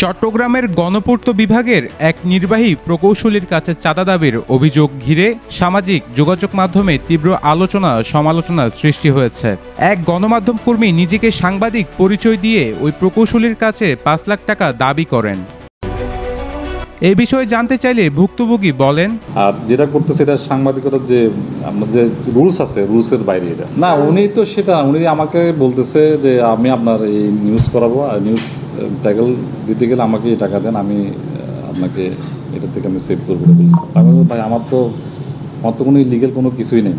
চট্টগ্রামের গণপূর্ত বিভাগের এক নির্বাহী প্রকৌশলীর কাছে চাঁদা দাবির অভিযোগ ঘিরে সামাজিক যোগাযোগ মাধ্যমে তীব্র আলোচনা সমালোচনার সৃষ্টি হয়েছে। এক গণমাধ্যম কর্মী নিজেকে সাংবাদিক পরিচয় দিয়ে ওই প্রকৌশলীর কাছে ৫ লাখ টাকা দাবি করেন। এই বিষয়ে জানতে চাইলে ভুক্তভোগী বলেন, আর যেটা করতেছে এটা সাংবাদিকতার যে যে রুলস আছে, রুলসের বাইরে এটা না। উনি তো সেটা উনি আমাকে বলতেছে যে আমি আপনার এই নিউজ করাবো, আর নিউজ ট্যাগল দিতে গেলে আমাকে এই টাকা দেন, আমি আপনাকে এটা থেকে আমি সেভ করবো বলছি। আমি ভাই আমার তো কোনো ইলিগেল কোনো কিছুই নেই,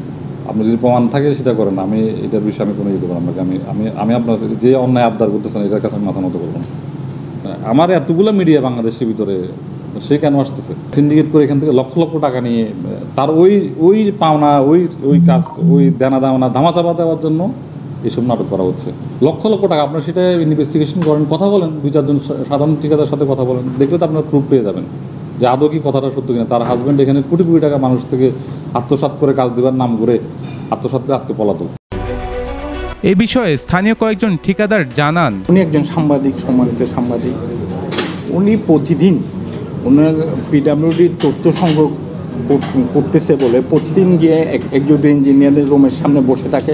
আপনি যদি প্রমাণ থাকে সেটা করেন, আমি এটার বিষয়ে আমি কোনো ইয়ে করবো আপনাকে। আমি আপনার যে অন্যায় আবদার করতেছেন এটার কাছে আমি মাথা মতো করবো না। আমার এতগুলো মিডিয়া বাংলাদেশের ভিতরে, সে কেন আসতেছে সিন্ডিকেট করে এখান থেকে লক্ষ লক্ষ টাকা নিয়ে তার ওই পাওনা ওই কাজ ওই দেনা দাওনা ধামাচাপা দেওয়ার জন্য এইসব নাটক করা হচ্ছে। লক্ষ লক্ষ টাকা আপনার সেটা ইনভেস্টিগেশন করেন, কথা বলেন, ২-৪ জন সাধারণ ঠিকাদার সাথে কথা বলেন, দেখলে তো আপনার প্রুফ পেয়ে যাবেন যে আদৌ কি কথাটা সত্য কিনা। তার হাজব্যান্ড এখানে কোটি কোটি টাকা মানুষ থেকে আত্মসাৎ করে কাজ দেওয়ার নাম করে আত্মসাৎ করে আজকে পলাতক। এই বিষয়ে স্থানীয় কয়েকজন ঠিকাদার জানান, উনি একজন সাংবাদিক, সম্মানিত সাংবাদিক। উনি প্রতিদিন ওনার পিডাব্লিউডির তথ্য সংগ্রহ করতেছে বলে প্রতিদিন গিয়ে এক্সিকিউটিভ ইঞ্জিনিয়ারদের রুমের সামনে বসে থাকে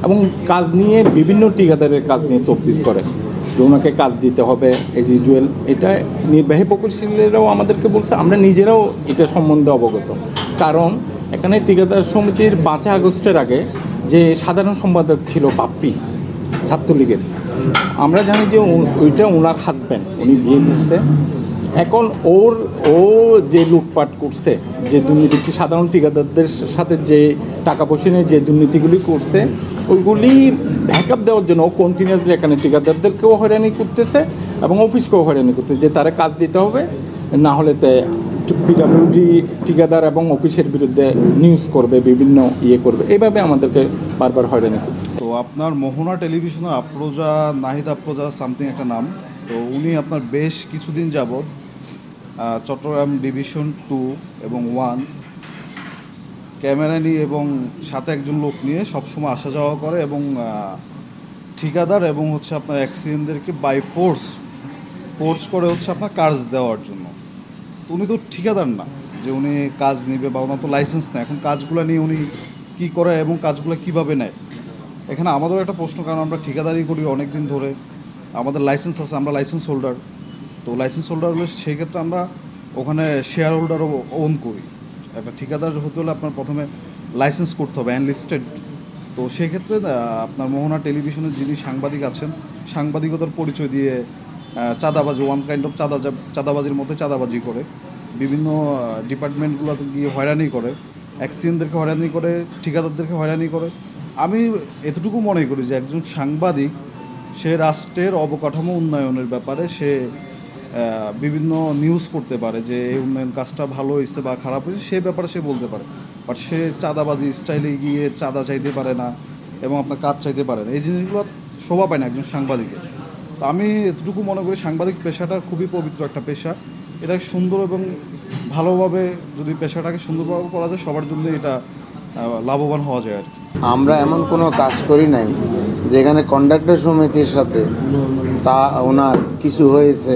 এবং কাজ নিয়ে বিভিন্ন ঠিকাদারের কাজ নিয়ে তফবিল করে যে ওনাকে কাজ দিতে হবে এজ ইউজুয়াল। এটা নির্বাহী প্রকৌশলীরাও আমাদেরকে বলছে, আমরা নিজেরাও এটা সম্বন্ধে অবগত। কারণ এখানে ঠিকাদার সমিতির ৫ আগস্টের আগে যে সাধারণ সম্পাদক ছিল পাপ্পি ছাত্রলীগের, আমরা জানি যে ওইটা ওনার হাজব্যান্ড, উনি বিয়ে করছে। এখন ও যে লুটপাট করছে, যে দুর্নীতি সাধারণ ঠিকাদারদের সাথে যে টাকা পয়সা নিয়ে যে দুর্নীতিগুলি করছে, ওইগুলি ব্যাকআপ দেওয়ার জন্য ও কন্টিনিউয়াসলি এখানে ঠিকাদারদেরকেও হয়রানি করতেছে এবং অফিসকেও হয়রানি করতেছে যে তারা কাজ দিতে হবে, না হলে পিডাব্লিউডি ঠিকাদার এবং অফিসের বিরুদ্ধে নিউজ করবে, বিভিন্ন করবে, এইভাবে আমাদেরকে বারবার হয়রানি করতেছে। তো আপনার মোহনা টেলিভিশনে আফরোজা, নাহিদ আফরোজা সামথিং একটা নাম, তো উনি আপনার বেশ কিছুদিন যাবৎ চট্টগ্রাম ডিভিশন 2 এবং 1 ক্যামেরা নিয়ে এবং সাথে একজন লোক নিয়ে সবসময় আসা যাওয়া করে এবং ঠিকাদার এবং আপনার অ্যাক্সিডেন্টদেরকে বাই ফোর্স করে আপনার কাজ দেওয়ার জন্য। উনি তো ঠিকাদার না যে উনি কাজ নেবে, বা ওনার তো লাইসেন্স নেয়। এখন কাজগুলো নিয়ে উনি কী করে এবং কাজগুলো কীভাবে নেয়, এখানে আমাদেরও একটা প্রশ্ন। কারণ আমরা ঠিকাদারি করি অনেক দিন ধরে, আমাদের লাইসেন্স আছে, আমরা লাইসেন্স হোল্ডার। তো লাইসেন্স হোল্ডার হলে সেই ক্ষেত্রে আমরা ওখানে শেয়ার হোল্ডারও ওন করি। একটা ঠিকাদার হতে হলে আপনার প্রথমে লাইসেন্স করতে হবে, অ্যানলিস্টেড। তো সেই ক্ষেত্রে আপনার মোহনা টেলিভিশনের যিনি সাংবাদিক আছেন, সাংবাদিকতার পরিচয় দিয়ে চাঁদাবাজি, ওয়ান কাইন্ড অফ চাঁদাবাজির মধ্যে চাঁদাবাজি করে, বিভিন্ন ডিপার্টমেন্টগুলোতে গিয়ে হয়রানি করে, অ্যাক্সিডেন্টদেরকে হয়রানি করে, ঠিকাদারদেরকে হয়রানি করে। আমি এতটুকু মনে করি যে একজন সাংবাদিক সে রাষ্ট্রের অবকাঠামো উন্নয়নের ব্যাপারে সে বিভিন্ন নিউজ করতে পারে, যে এই উন্নয়ন কাজটা ভালো হয়েছে বা খারাপ হয়েছে, সে ব্যাপারে সে বলতে পারে। বাট সে চাঁদাবাজি স্টাইলে গিয়ে চাঁদা চাইতে পারে না এবং আপনার কাজ চাইতে পারে না। এই জিনিসগুলো শোভা পায় না একজন সাংবাদিকের। তো আমি এতটুকু মনে করি সাংবাদিক পেশাটা খুবই পবিত্র একটা পেশা। এটা সুন্দর এবং ভালোভাবে যদি পেশাটাকে সুন্দরভাবে করা যায়, সবার জন্য এটা লাভবান হওয়া যায় আর কি। আমরা এমন কোনো কাজ করি নাই যেখানে কন্ডাক্টর সমিতির সাথে ওনার কিছু হয়েছে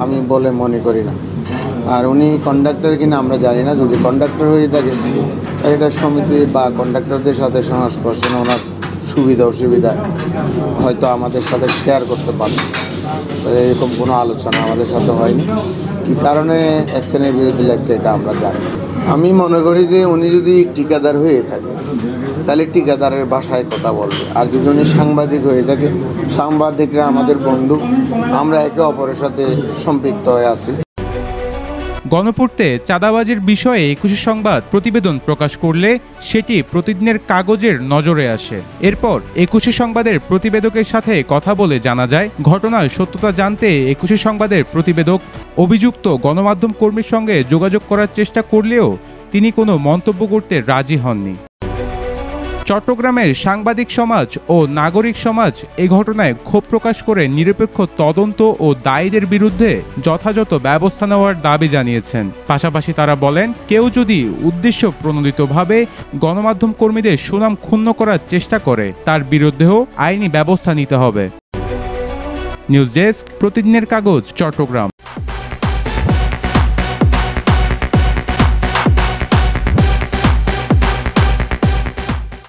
আমি বলে মনে করি না। আর উনি কন্ডাক্টর কিনা আমরা জানি না। যদি কন্ডাক্টর হয়ে থাকে এটা সমিতি বা কন্ডাক্টরদের সাথে সংস্পর্শে ওনার সুবিধা অসুবিধা হয়তো আমাদের সাথে শেয়ার করতে পারবে। এরকম কোনো আলোচনা আমাদের সাথে হয়নি। কী কারণে অ্যাকশনের বিরুদ্ধে লাগছে এটা আমরা জানি। আমি মনে করি যে উনি যদি ঠিকাদার হয়ে থাকে তাহলে ঠিকাদারের ভাষায় কথা বলবে, আর যদি উনি সাংবাদিক হয়ে থাকে, সাংবাদিকরা আমাদের বন্ধু, আমরা একে অপরের সাথে সম্পৃক্ত হয়ে আছি। গণপূর্তে চাঁদাবাজির বিষয়ে ২১ সংবাদ প্রতিবেদন প্রকাশ করলে সেটি প্রতিদিনের কাগজের নজরে আসে। এরপর ২১ সংবাদের প্রতিবেদকের সাথে কথা বলে জানা যায়, ঘটনার সত্যতা জানতে ২১ সংবাদের প্রতিবেদক অভিযুক্ত গণমাধ্যম কর্মীর সঙ্গে যোগাযোগ করার চেষ্টা করলেও তিনি কোনো মন্তব্য করতে রাজি হননি। চট্টগ্রামের সাংবাদিক সমাজ ও নাগরিক সমাজ এই ঘটনায় ক্ষোভ প্রকাশ করে নিরপেক্ষ তদন্ত ও দায়ীদের বিরুদ্ধে যথাযথ ব্যবস্থা নেওয়ার দাবি জানিয়েছেন। পাশাপাশি তারা বলেন, কেউ যদি উদ্দেশ্য প্রণোদিতভাবে গণমাধ্যম কর্মীদের সুনাম ক্ষুণ্ণ করার চেষ্টা করে তার বিরুদ্ধেও আইনি ব্যবস্থা নিতে হবে। নিউজ ডেস্ক, প্রতিদিনের কাগজ, চট্টগ্রাম।